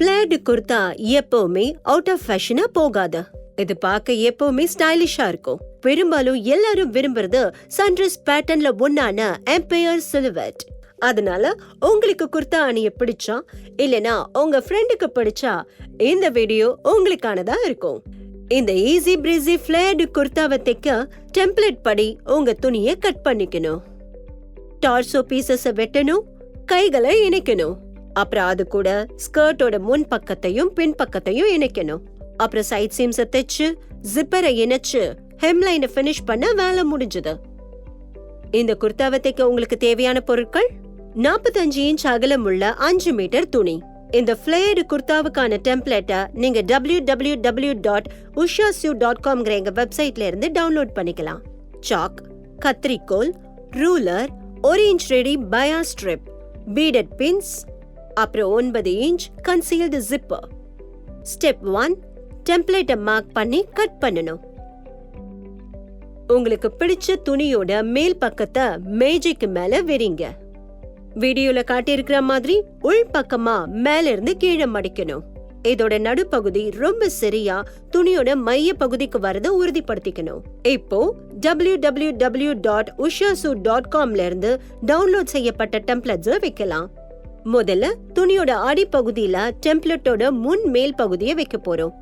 ஃபிளேர்டு குர்தா எப்பவுமே out of ஃபேஷனா போகாது. இது பார்க்க எப்பவுமே ஸ்டைலிஷா இருக்கும். பெரும்பாலும் எல்லாரும் விரும்புறது சன்ரைஸ் பேட்டர்ன்ல ஒன்னான எம்பையர் சிலுவெட். அதனால உங்களுக்கு குர்தா அணிய பிடிச்சா இல்லனா உங்க ஃப்ரெண்டுக்கு பிடிச்சா இந்த வீடியோ உங்களுக்கானதா இருக்கும். இந்த ஈஸி பிரீஸி ஃபிளேர்டு குர்தாவை தைக்க டெம்ப்ளேட் படி உங்க துணியை கட் பண்ணிக்கணும். டார்சோ பீசஸ வெட்டணும், கைகளை இணைக்கணும். அப்புறம் அது கூட ஸ்கர்ட்டோட முன் பக்கத்தையும் பின் பக்கத்தையும் இணைக்கணும். அப்புறம் சைட் சீம்ஸ தைச்சு ஜிப்பரை இணைச்சு ஹெம்லைனை ஃபினிஷ் பண்ண வேலை முடிஞ்சது. இந்த குர்தாவை தைக்க உங்களுக்கு தேவையான பொருட்கள் 45 இன்ச் அகலம் உள்ள 5 மீட்டர் துணி. இந்த ஃபிளேர்டு குர்தாவுக்கான டெம்ப்ளேட்டை நீங்க www.ushasuit.com எங்க வெப்சைட்ல இருந்து டவுன்லோட் பண்ணிக்கலாம். சாக், கத்திரிக்கோல், ruler, 1 inch ready bias strip, beaded pins, அப்புறம் 9 இன்ச் கன்சீல்டு ஜிப்பர். ஸ்டெப் 1, டெம்ப்ளேட்டை மார்க் பண்ணி கட் பண்ணணும். உங்களுக்கு பிடிச்ச துணியோட மேல் பக்கத்தை மேஜைக்கு மேல விரிங்க. வீடியோல காட்டியிருக்கிற மாதிரி உள் பக்கமா மேல இருந்து கீழே மடிக்கணும். இதோட நடுப்பகுதி ரொம்ப சரியா துணியோட மைய பகுதிக்கு வரத உறுதிப்படுத்திக்கணும். இப்போ www.ushasuit.com இருந்து டவுன்லோட் செய்யப்பட்ட டெம்ப்ளேட்ஸை வைக்கலாம். முதல்ல துணியோட அடிப்பகுதியில டெம்ப்ளேட்டோட முன் மேல் பகுதியை வைக்க போறோம்.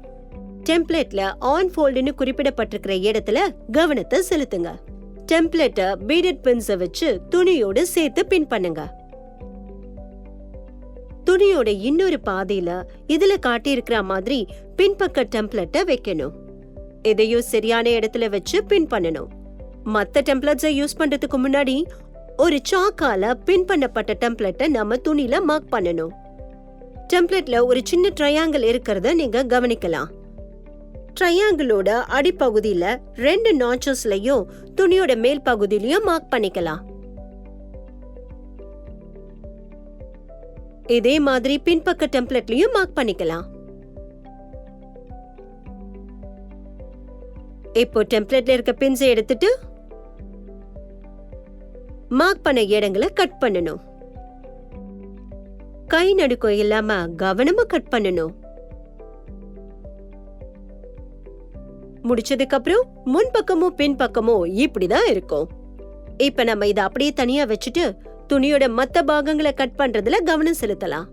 டெம்ப்ளேட்ல ஆன் ஃபோல்டுன்னு குறிப்பிடப்பட்டிருக்கிற இடத்துல கவனத்தை செலுத்துங்க. டெம்ப்ளேட்டை பீடட் பின்ஸை வச்சு துணியோட சேர்த்து பின் பண்ணுங்க. துணியோட இன்னொரு பாதியில இதுல காட்டியிருக்கிற மாதிரி பின்பக்க டெம்ப்ளேட்டை வைக்கணும். இதையும் சரியான இடத்துல வச்சு பின் பண்ணணும். மத்த டெம்ப்ளேட்ஸை யூஸ் பண்றதுக்கு முன்னாடி ஒரு சாக்கால பின் பண்ணப்பட்ட டெம்ப்ளேட்டை நம்ம துணியில மார்க் பண்ணணும். டெம்ப்ளேட்ல ஒரு சின்ன ட்ரையாங்கிள் இருக்கிறத நீங்க கவனிக்கலாம். ட்ரையாங்கிளோட அடிப்பகுதியில 2 நாச்சஸ்லயும் துணியோட மேல் பகுதியிலயும் மார்க் பண்ணிக்கலாம். இதே மாதிரி பின்பக்க டெம்ப்ளேட்லயும் மார்க் பண்ணிக்கலாம். இப்போ டெம்ப்ளேட்ல இருக்க பின்ஸை எடுத்துட்டு மார்க் பண்ண இடங்களை கட் பண்ணணும். கை நடுக்கம் இல்லாம கவனமா கட் பண்ணணும். முடிச்சதுக்கு அப்புறம் முன்பக்கமும் பின்பக்கமும் இப்படிதான் இருக்கும். இப்ப நம்ம இதை அப்படியே தனியா வச்சுட்டு துணியோட மத்த பாகங்களை கட் பண்றதுல கவனம் செலுத்தலாம்.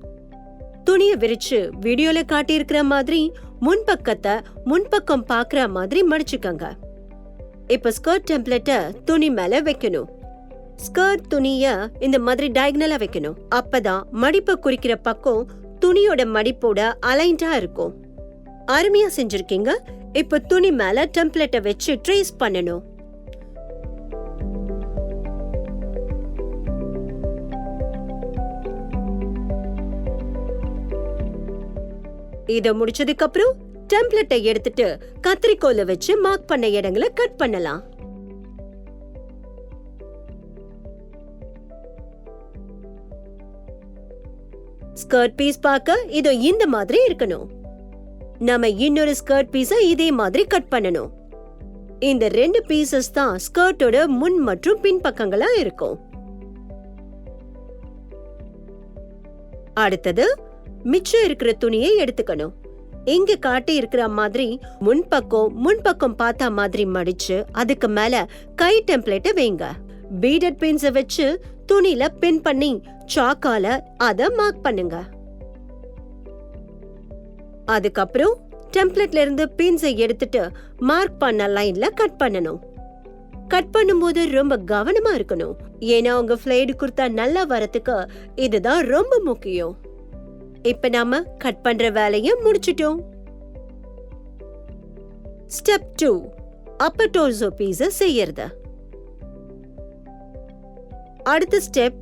துணியை விரிச்சு வீடியோல காட்டியிருக்கிற மாதிரி முன்பக்கத்தை முன்பக்கம் பாக்குற மாதிரி மடிச்சுக்கங்க. இப்ப ஸ்கர்ட் டெம்ப்ளேட்டை துணி மேல வைக்கணும். ஸ்கர்ட் துணிய இந்த மாதிரி டயகனலா வைக்கணும். அப்பதான் மடிப்பை குறிக்கிற பக்கம் துணியோட மடிப்போட அலைன்டா இருக்கும். அருமையா செஞ்சிருக்கீங்க. இப்ப துணி மேல டெம்ப்ளேட்டை வச்சு ட்ரேஸ் பண்ணணும். இத முடிச்சதுக்கு அப்புறம் டெம்ப்ளேட்டை எடுத்துட்டு கத்திரிக்கோலை வச்சு மார்க் பண்ண இடங்களை கட் பண்ணலாம். ஸ்கர்ட் பீஸ் பார்க்க இதோ இந்த மாதிரி இருக்கணும். நம்ம இன்னொரு ஸ்கர்ட் பீஸை இதே மாதிரி கட் பண்ணணும். இந்த 2 பீசஸ் தான் ஸ்கர்ட்டோட முன் மற்றும் பின் பக்கங்களா இருக்கும். அடுத்தது மிச்சம் இருக்கிற துணியை எடுத்துக்கணும். இங்க காட்டி இருக்கிற மாதிரி முன்பக்கம் பார்த்தா மாதிரி மடிச்சு அதுக்கு மேல கை டெம்ப்ளேட்டை வைங்க. பீடட் பின்ஸை வச்சு துணியில பின் பண்ணி சாக்கால அத மார்க் பண்ணுங்க. அதுக்கப்புறம் டெம்ப்ளேட்ல இருந்து பின்ஸை எடுத்துட்டு மார்க் பண்ண லைன்ல கட் பண்ணணும். கட் பண்ணும்போது ரொம்ப கவனமா இருக்கணும். ஏன்னா உங்க ஃபிளேர்டு குர்தா நல்லா வரதுக்கு இதுதான் ரொம்ப முக்கியம். இப்ப நாம கட் பண்ற வேலையை முடிச்சிட்டோம். ஸ்டெப் 2, அப்பர் டோர்சோ பீஸ செய்யறது. அடுத்த ஸ்டெப்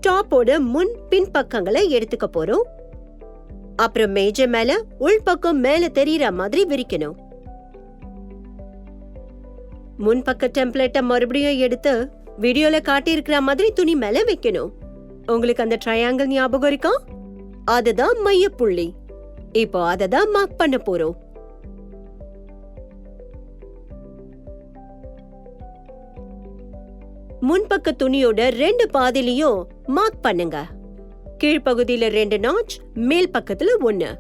டாப்போட முன் பின் பக்கங்களை எடுத்துக்க போறோம். அப்புறம் மேஜை மேல உள்பக்கம் மேல தெரியற மாதிரி விரிக்கணும். முன்பக்க டெம்ப்ளேட்டை மறுபடியும் எடுத்து வீடியோல காட்டியிருக்கிற மாதிரி துணி மேல வைக்கணும். உங்களுக்கு அந்த ட்ரையாங்கிள் ஞாபகம் இருக்கா? அதுதான் மையப்புள்ளி. இப்போ அததான் மார்க் பண்ண போறோம். முன்பக்க துணியோட 2 பாதிலையும் மார்க் பண்ணுங்க. கீழ்ப்பகுதியில 2 நாட்ச், மேல் பக்கத்துல 1.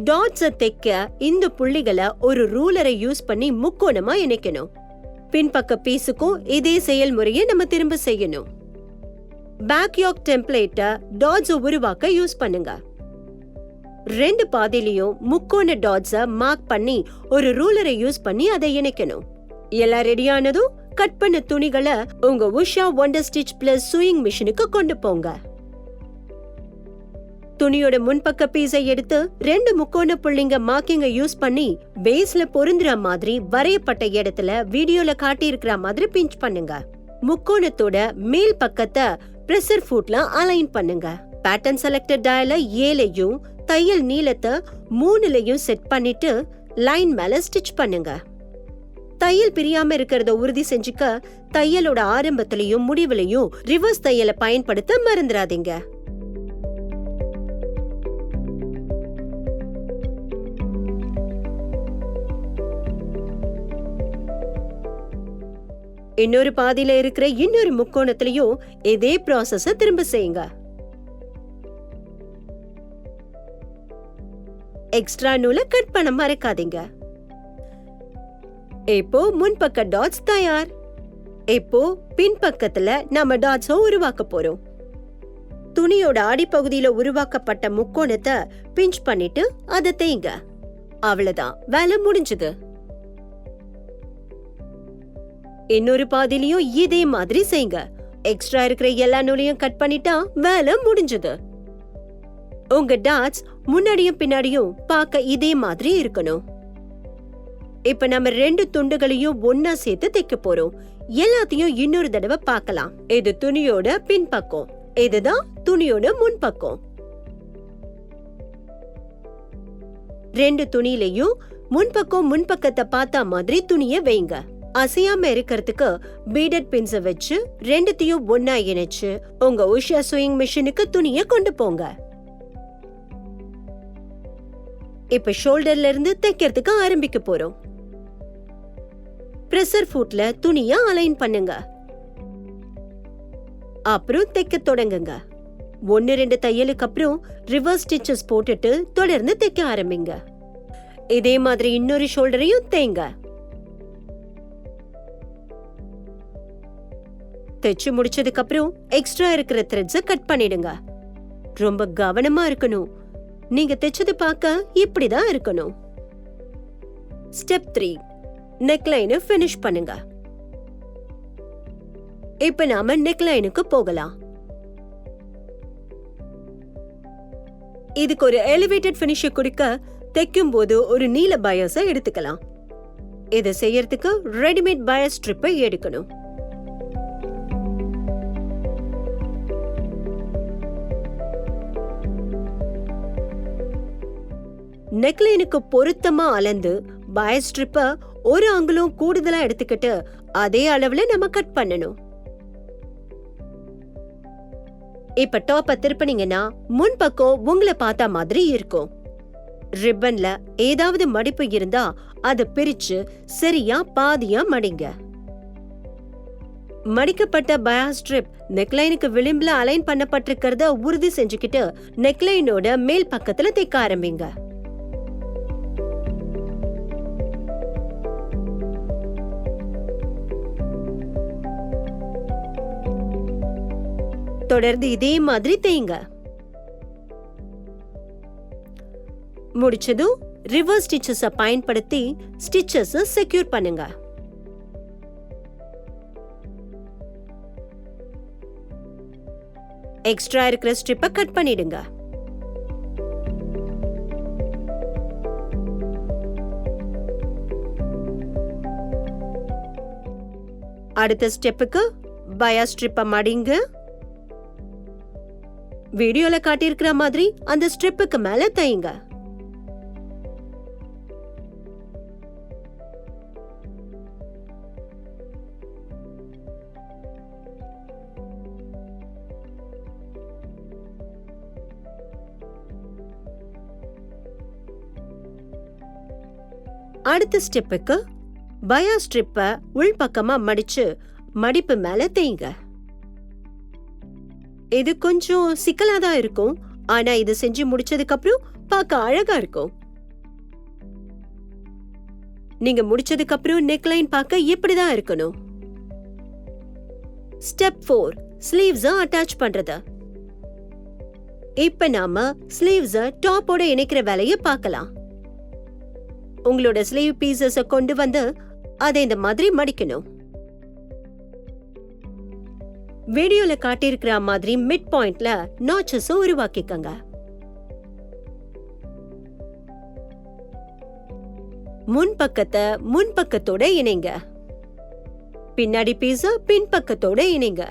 டாட்ஸ தைக்க இந்த புள்ளிகளை ஒரு ரூலரை யூஸ் பண்ணி முக்கோணமா இணைக்கணும். பின்பக்க பீஸுக்கும் இதே செயல்முறையை நம்ம திரும்ப செய்யணும். பேக்யாக் டெம்ப்ளேட்டை டாட்ஸ உருவாக்க யூஸ் பண்ணுங்க. 2 பாதியிலையும் முக்கோண டாட்ஸ மார்க் பண்ணி ஒரு ரூலரை யூஸ் பண்ணி அதை இணைக்கணும். எல்லாம் ரெடியானதும் கட் பண்ண துணிகளை உங்க Usha wonder stitch plus chewing மிஷினுக்கு கொண்டு போங்க. துணியோட முன்பக்க பீஸை எடுத்து 2 முக்கோண புள்ளிங்க மார்க்கிங்க யூஸ் பண்ணி பேஸ்ல பொருந்துற மாதிரி வரையப்பட்ட இடத்துல வீடியோல காட்டி இருக்கிற மாதிரி பிஞ்ச் பண்ணுங்க. முக்கோணத்தோட மேல் பக்கத்தை பிரஷர் ஃபுட்ல அலைன் பண்ணுங்க. பேட்டர்ன் செலக்டட் டயல 7லையும் தையல் நீளத்தை 3லையும் செட் பண்ணிட்டு லைன் மேல ஸ்டிச் பண்ணுங்க. தையல் பிரியாம இருக்கிறத உறுதி செஞ்சுக்க தையலோட ஆரம்பத்திலையும் முடிவுலையும் ரிவர்ஸ் தையலை பயன்படுத்த மறந்துடாதீங்க. இன்னொரு பாதியில இருக்கிற இன்னொரு முக்கோணத்திலையும் இதே ப்ராசஸ திரும்ப செய்யுங்க. எக்ஸ்ட்ரா நூலை கட் பண்ண மறக்காதீங்க. இப்போ முன்பக்க டாட்ஸ் தயார். இப்போ பின்பக்கத்துல நம்ம டாட்ஸ உருவாக்க போறோம். துணியோட அடிப்பகுதியில உருவாக்கப்பட்ட முக்கோணத்தை பிஞ்ச் பண்ணிட்டு அதை தேய்ங்க. அவ்வளவுதான், வேலை முடிஞ்சது. இன்னொரு பாதியிலையும் இதே மாதிரி செய்யுங்க. எக்ஸ்ட்ரா இருக்கிற எல்லா நூலையும் கட் பண்ணிட்டா வேலை முடிஞ்சது. உங்க டாட்ஸ் முன்னாடியும் பின்னாடியும் பார்க்க இதே மாதிரி இருக்கணும். இப்ப நம்ம 2 துண்டுகளையும் ஒன்னா சேர்த்து தைக்க போறோம். எல்லாத்தையும் இன்னொரு தடவை பார்க்கலாம். இது துணியோட பின்பக்கம், இதுதான் துணியோட முன்பக்கம். 2 துணியிலையும் முன்பக்கத்தை பார்த்த மாதிரி துணியை வைங்க. அசையாம இருக்கிறதுக்கு பீடட் பின்ஸ வச்சு 2த்தையும் ஒன்னா இணைச்சு உங்க உஷா சூயிங் மிஷினுக்கு துணியை கொண்டு போங்க. இப்ப ஷோல்டர்ல இருந்து தைக்கிறதுக்கு ஆரம்பிக்க போறோம். பிரஷர் ஃபுட்ல துணியை அலைன் பண்ணுங்க. அப்புறம் தைக்க தொடங்குங்க. 1-2 தையலுக்கு அப்புறம் ரிவர்ஸ் ஸ்டிச்சஸ் போட்டுட்டு தொடர்ந்து தைக்க ஆரம்பிங்க. இதே மாதிரி இன்னொரு ஷோல்டரையும் தைங்க. தைச்சு முடிச்சதுக்கு அப்புறம் எக்ஸ்ட்ரா இருக்கிற த்ரெட்ஸ கட் பண்ணிடுங்க. ரொம்ப கவனமா இருக்கணும். நீங்க தைச்சது பார்க்க இப்படிதான் இருக்கணும். ஸ்டெப் 3, நெக்லைனை ஃபினிஷ் பண்ணுங்க. இப்ப நாம நெக்லைனுக்கு போகலாம். இதுக்கு ஒரு எலிவேட்டட் ஃபினிஷ் கொடுக்க தைக்கும் போது ஒரு நீல பயாஸை எடுத்துக்கலாம். இதை செய்யறதுக்கு ரெடிமேட் பயாஸ் ஸ்ட்ரிப்பை எடுக்கணும். நெக்லைனுக்கு பொருத்தமா அளந்து பயாஸ் ஸ்ட்ரிப்ப ஒரு அங்குலம் கூடுதலா எடுத்துக்கிட்டு அதே அளவுல நம்ம கட் பண்ணணும். இப்ப டாப்ப திருப்பினீங்கன்னா முன்பக்கம் உங்களை பார்த்த மாதிரி இருக்கும். ரிப்பன்ல ஏதாவது மடிப்பு இருந்தா அதை பிரிச்சு சரியா பாதியா மடிங்க. மடிக்கப்பட்ட பயாஸ் ஸ்ட்ரிப் நெக்லைனுக்கு விளிம்புல அலைன் பண்ணப்பட்டிருக்கிறத உறுதி செஞ்சுக்கிட்டு நெக்லைனோட மேல் பக்கத்துல தைக்க ஆரம்பிங்க. தொடர்ந்து இதே மாதிரி தைங்க. முடிச்சதும் ரிவர்ஸ் ஸ்டிச்சஸ் பயன்படுத்தி ஸ்டிச்சஸ் செக்யூர் பண்ணுங்க. எக்ஸ்ட்ரா இருக்கிற ஸ்ட்ரிப்பை கட் பண்ணிடுங்க. அடுத்த ஸ்டெப்புக்கு பயாஸ் ஸ்ட்ரிப்பை மடிங்க. வீடியோல காட்டியிருக்கிற மாதிரி அந்த ஸ்ட்ரிப்புக்கு மேல தைங்க. அடுத்த ஸ்டெப்புக்கு பயாஸ் ஸ்ட்ரிப்பை உள்பக்கமா மடிச்சு மடிப்பு மேல தைங்க. இது கொஞ்சம் சிக்கலா தான் இருக்கும், ஆனா இது செஞ்சு முடிச்சதுக்கு அப்புறம் பார்க்க அழகா இருக்கும். நீங்க முடிச்சதுக்கு அப்புறம் நெக்லைன் பார்க்க இப்படிதான் இருக்கணும். ஸ்டெப் 4, ஸ்லீவ்ஸ் அட்டாச் பண்றது. இப்ப நாம ஸ்லீவ்ஸ் டாப்போட இணைக்கிற வேலையை பார்க்கலாம். உங்களோட ஸ்லீவ் பீசஸ கொண்டு வந்து அதை இந்த மாதிரி மடிக்கணும். வீடியோல காட்டியிருக்கிற மாதிரி மிட் பாயிண்ட்ல நாச்சஸ் உருவாக்கிக்கங்க. முன்பக்கத்தை முன்பக்கத்தோட இணைங்க. பின்னாடி பீஸ பின்பக்கத்தோட இணைங்க.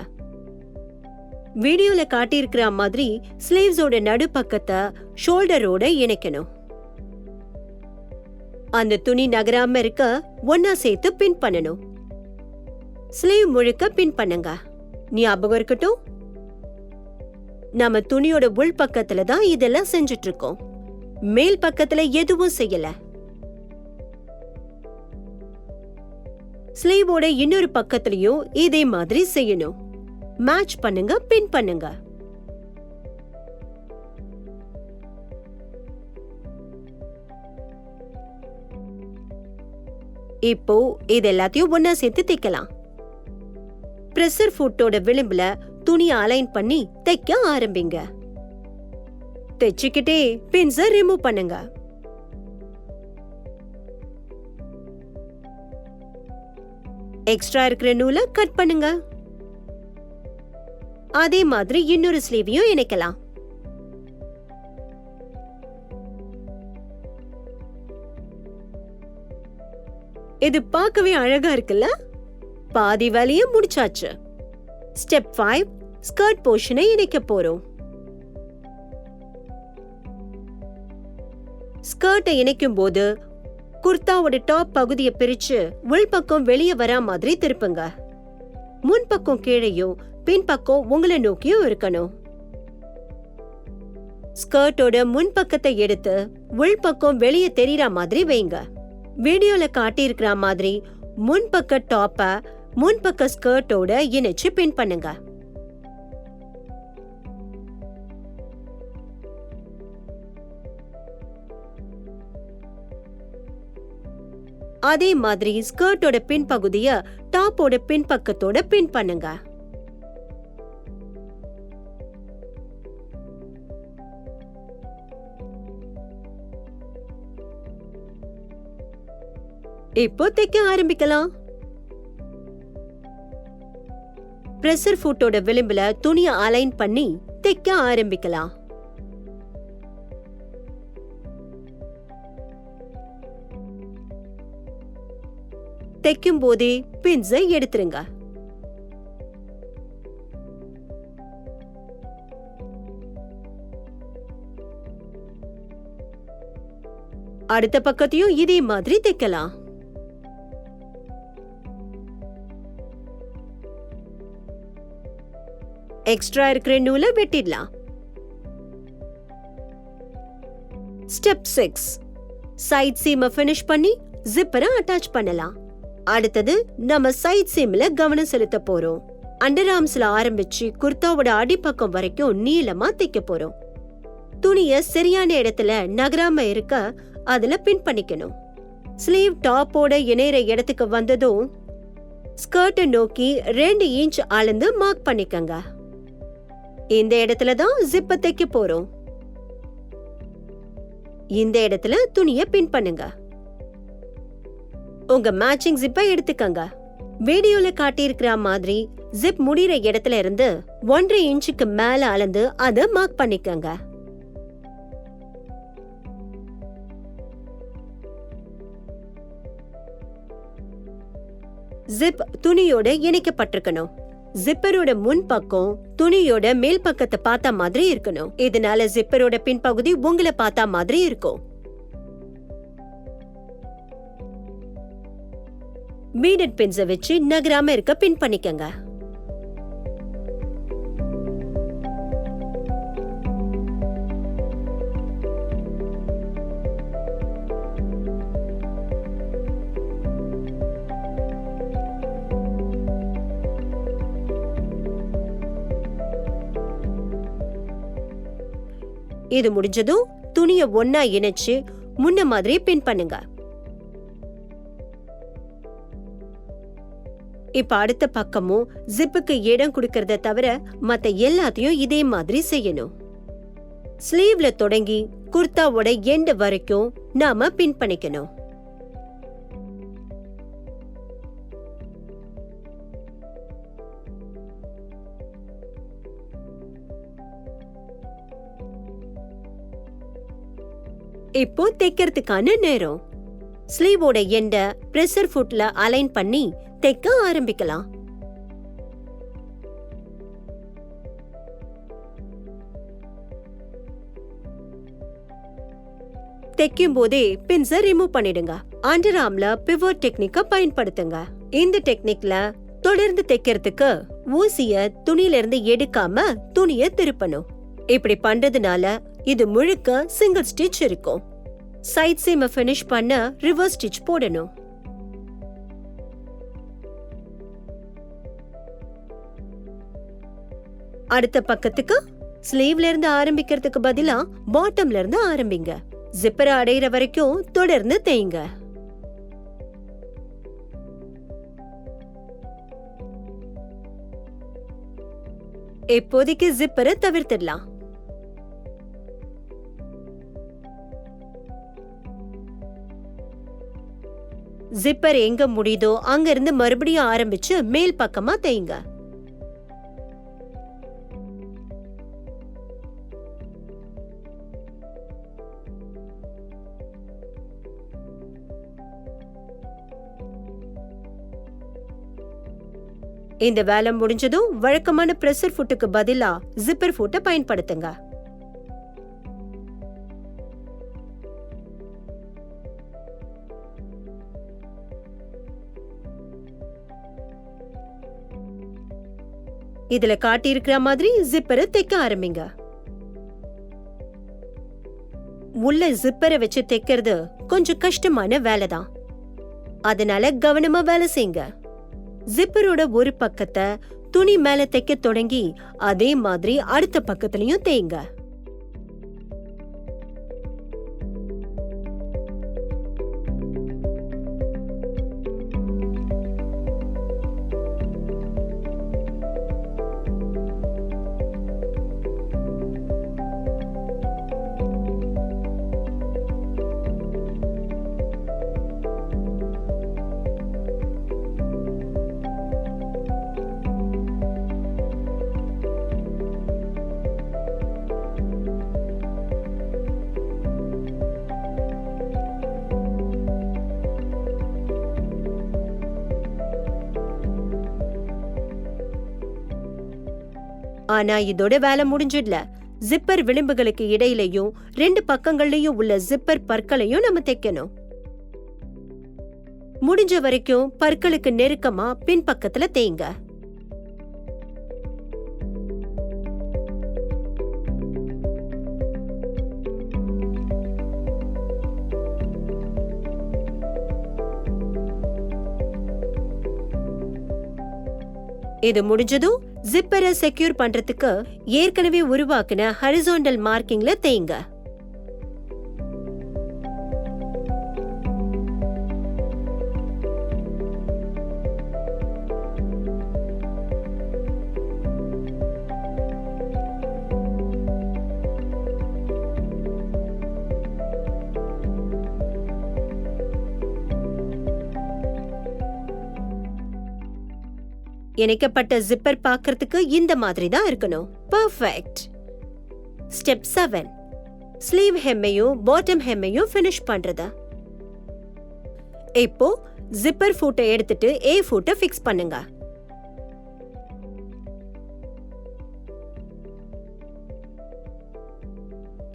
வீடியோல காட்டியிருக்கிற மாதிரி ஸ்லீவ்ஸோட நடுப்பக்கத்தை ஷோல்டரோட இணைக்கணும். அந்த துணி நகராம இருக்க ஒன்னா சேர்த்து பின் பண்ணணும். ஸ்லீவ் முழுக்க பின் பண்ணுங்க. ஞாபகம் இருக்கட்டும், நம்ம துணியோட உள் பக்கத்துல தான் இதெல்லாம் செஞ்சுட்டு இருக்கோம். மேல் பக்கத்துல எதுவும் செய்யல. ஸ்லீவோட இன்னொரு பக்கத்துலயும் இதே மாதிரி செய்யணும். மேட்ச் பண்ணுங்க, பின் பண்ணுங்க. இப்போ இது எல்லாத்தையும் ஒன்னா சேர்த்து தைக்கலாம். பிரஷர் ஃபுட்டோட விளிம்புல துணியை அலைன் பண்ணி தைக்க ஆரம்பிங்க. தைச்சுக்கிட்டே பின்ஸை ரிமூவ் பண்ணுங்க. எக்ஸ்ட்ரா இருக்கிற நூலை கட் பண்ணுங்க. அதே மாதிரி இன்னொரு ஸ்லீவையும் இணைக்கலாம். இது பார்க்கவே அழகா இருக்குல்ல? பாதி வேலையும் முடிச்சாச்சு. ஸ்டெப் 5, ஸ்கர்ட் போர்ஷனை இணைக்க போறோம். ஸ்கர்ட்டை இணைக்கும் போது குர்தாவோட டாப் பகுதியை பிரிச்சு உள்பக்கம் வெளியே வரா மாதிரி திருப்புங்க. முன்பக்கம் கீழையும் பின்பக்கம் உங்களை நோக்கியும் இருக்கணும். ஸ்கர்ட்டோட முன்பக்கத்தை எடுத்து உள்பக்கம் வெளியே தெரியற மாதிரி வைங்க. வீடியோல காட்டியிருக்கிற மாதிரி முன்பக்க டாப்ப முன்பக்க ஸ்கர்ட்டோட இணைச்சு பின் பண்ணுங்க. அதே மாதிரி ஸ்கர்ட்டோட பின் பகுதிய டாப்போட பின்பக்கத்தோட பின் பண்ணுங்க. இப்போ தைக்க ஆரம்பிக்கலாம். பிரஷர் ஃபுட்டோட விளிம்புல துணியை அலைன் பண்ணி தைக்க ஆரம்பிக்கலாம். தைக்கும் போதே பின்ஸை எடுத்துருங்க. அடுத்த பக்கத்தையும் இதே மாதிரி தைக்கலாம். எக்ஸ்ட்ரா இருக்கிற நூலை வெட்டிடலாம். ஸ்டெப் 6, சைட் சீமை ஃபினிஷ் பண்ணி ஜிப்பரை அட்டாச் பண்ணலாம். அடுத்தது நம்ம சைட் சீம்ல கவனம் செலுத்த போறோம். அண்டர் ஆர்ம்ஸ்ல ஆரம்பிச்சு குர்தாவோட அடிப்பக்கம் வரைக்கும் நீளமா தைக்க போறோம். துணிய சரியான இடத்துல நகராம இருக்க அதுல பின் பண்ணிக்கணும். ஸ்லீவ் டாப்போட இணையற இடத்துக்கு வந்ததும் ஸ்கர்ட்டை நோக்கி 2 இன்ச் அளந்து மார்க் பண்ணிக்கங்க. இந்த இடத்துல தான் ஜிப்பை தைக்க போறோம். இந்த இடத்துல துணியை பின் பண்ணுங்க. உங்க மேட்சிங் ஜிப்பை எடுத்துக்கங்க. வீடியோல காட்டியிருக்கிற மாதிரி ஜிப் முடிகிற இடத்துல இருந்து 1.5 இன்ச்சுக்கு மேல அளந்து அதை மார்க் பண்ணிக்கங்க. ஜிப் துணியோட இணைக்கப்பட்டிருக்கணும். ஜிப்பரோட முன் பக்கம் துணியோட மேல் பக்கத்தை பார்த்த மாதிரி இருக்கணும். இதனால ஜிப்பரோட பின்பகுதி உங்களை பார்த்த மாதிரி இருக்கும். பீடட் பின்ஸை வச்சு நகராம இருக்க பின் பண்ணிக்கங்க. இது முடிஞ்சதும் துணிய ஒன்னா இணைச்சு முன்ன மாதிரி பின் பண்ணுங்க. இப்ப அடுத்த பக்கமும் ஜிப்புக்கு இடம் கொடுக்கறத தவிர மத்த எல்லாத்தையும் இதே மாதிரி செய்யணும். ஸ்லீவ்ல தொடங்கி குர்தாவோட எண்ட் வரைக்கும் நாம பின் பண்ணிக்கணும். இப்போ தைக்கிறதுக்கான நேரம். ஸ்லீவோட எண்ட பிரஷர் ஃபுட்ல அலைன் பண்ணி தைக்க ஆரம்பிக்கலாம். தைக்கும் போதே பின்ஸை ரிமூவ் பண்ணிடுங்க. அண்டர் ஆர்ம்ல பிவட் டெக்னிக்க பயன்படுத்துங்க. இந்த டெக்னிக்ல தொடர்ந்து தைக்கிறதுக்கு ஊசிய துணியில இருந்து எடுக்காம துணிய திருப்பணும். இப்படி பண்றதுனால இது முழுக்க சிங்கிள் ஸ்டிச் இருக்கும். சைட் சீமை ஃபினிஷ் பண்ண ரிவர்ஸ் ஸ்டிச் போடணும். அடுத்த பக்கத்துக்கு ஸ்லீவ்ல இருந்து ஆரம்பிக்கிறதுக்கு பதிலா பாட்டம்ல இருந்து ஆரம்பிங்க. ஜிப்பரை அடையிற வரைக்கும் தொடர்ந்து தேய்ங்க. இப்போதைக்கு ஜிப்பரை தவிர்த்திடலாம். ஜிப்பர் எங்க முடியுதோ அங்க இருந்து மறுபடியும் ஆரம்பிச்சு மேல் பக்கமா தேய்ங்க. இந்த வேலை முடிஞ்சதும் வழக்கமான பிரஷர் ஃபுட்டுக்கு பதிலா ஜிப்பர் ஃபுட்டை பயன்படுத்துங்க. இதுல காட்டி இருக்கிற மாதிரி ஜிப்பரை தைக்க ஆரம்பிங்க. உள்ள ஜிப்பரை வச்சு தைக்கிறது கொஞ்சம் கஷ்டமான வேலைதான். அதனால கவனமா வேலை செய்யுங்க. ஜிப்பரோட ஒரு பக்கத்தை துணி மேல தைக்க தொடங்கி அதே மாதிரி அடுத்த பக்கத்துலயும் தேய்ங்க. ஆனா இதோட வேலை முடிஞ்சிடல. ஜிப்பர் விளிம்புகளுக்கு இடையிலையும் ரெண்டு பக்கங்கள்லயும் உள்ள ஜிப்பர் பற்களையும் நம்ம தைக்கணும். முடிஞ்ச வரைக்கும் பற்களுக்கு நெருக்கமா பின்பக்கத்துல தேய்ங்க. இது முடிஞ்சதும் ஜிப்பரை செக்யூர் பண்றதுக்கு ஏற்கனவே உருவாக்குன ஹரிசாண்டல் மார்க்கிங்ல தேய்ங்க. இணைக்கப்பட்ட ஜிப்பர் பார்க்கிறதுக்கு இந்த மாதிரி தான் இருக்கணும். பெர்ஃபெக்ட். ஸ்டெப் 7. ஸ்லீவ் ஹெம்மையும் பாட்டம் ஹெம்மையும் ஃபினிஷ் பண்றது. இப்போ ஜிப்பர் ஃபூட்டை எடுத்துட்டு ஏ ஃபூட்டை ஃபிக்ஸ் பண்ணுங்க.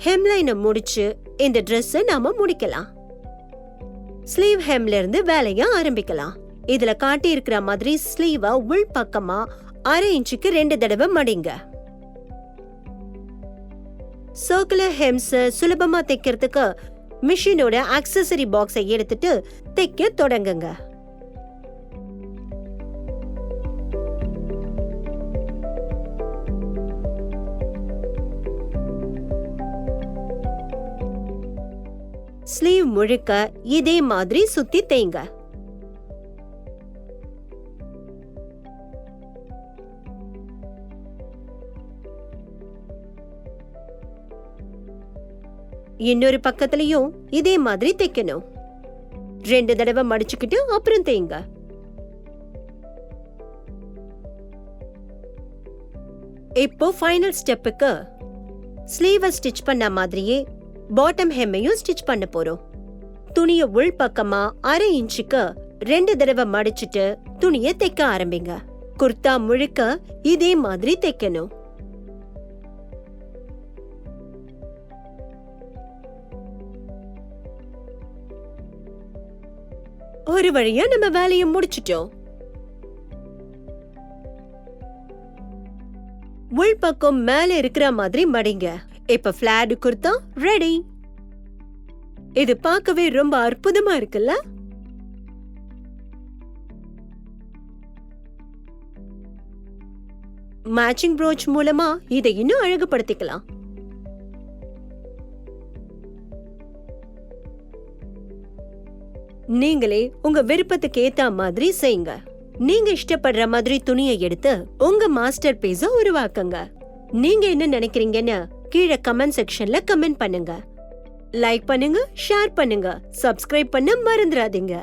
ஹெம்லைனை முடிச்சு இந்த Dress-ஐ நாம முடிக்கலாம். ஸ்லீவ் ஹெம்ல இருந்து வேலைய ஆரம்பிக்கலாம். இதுல காட்டி இருக்கிற மாதிரி ஸ்லீவ உள் பக்கமா 1/2 இன்ச்சுக்கு 2 தடவை மடிங்க. சர்க்குலர் ஹெம்ஸ் சுலபமா தைக்கிறதுக்கு மிஷினோட ஆக்சசரி பாக்ஸை எடுத்துட்டு தைக்க தொடங்குங்க. ஸ்லீவ் முழுக்க இதே மாதிரி சுத்தி தேய்ங்க. இன்னொரு பக்கத்துலயும் இதே மாதிரி தைக்கணும். 2 தடவை மடிச்சுக்கிட்டு அப்புறம் தேய்ங்க. இப்போ ஃபைனல் ஸ்டெப்புக்கு ஸ்லீவ ஸ்டிச் பண்ண மாதிரியே பாட்டம் ஹெம்மையும் ஸ்டிச் பண்ண போறோம். துணிய உள் பக்கமா 1/2 இன்ச்சுக்கு 2 தடவை மடிச்சிட்டு துணிய தைக்க ஆரம்பிங்க. குர்தா முழுக்க இதே மாதிரி தைக்கணும். ஒரு வழியா நம்ம வேலையை முடிச்சிட்டோம். உள்பக்கம் மேல இருக்கிற மாதிரி மடிங்க. இப்ப ஃபிளாட் குர்தா ரெடி. இது பார்க்கவே ரொம்ப அற்புதமா இருக்குல்ல? மேட்சிங் ப்ரோச் மூலமா இதை இன்னும் அழகுபடுத்திக்கலாம். நீங்களே உங்க விருப்பத்துக்கு ஏத்த மாதிரி செய்யுங்க. நீங்க இஷ்டப்படுற மாதிரி துணியை எடுத்து உங்க மாஸ்டர் பீஸ உருவாக்குங்க. நீங்க என்ன நினைக்கிறீங்கன்னு கீழே கமெண்ட் செக்ஷன்ல கமெண்ட் பண்ணுங்க. லைக் பண்ணுங்க, ஷேர் பண்ணுங்க, சப்ஸ்கிரைப் பண்ண மறந்துடாதீங்க.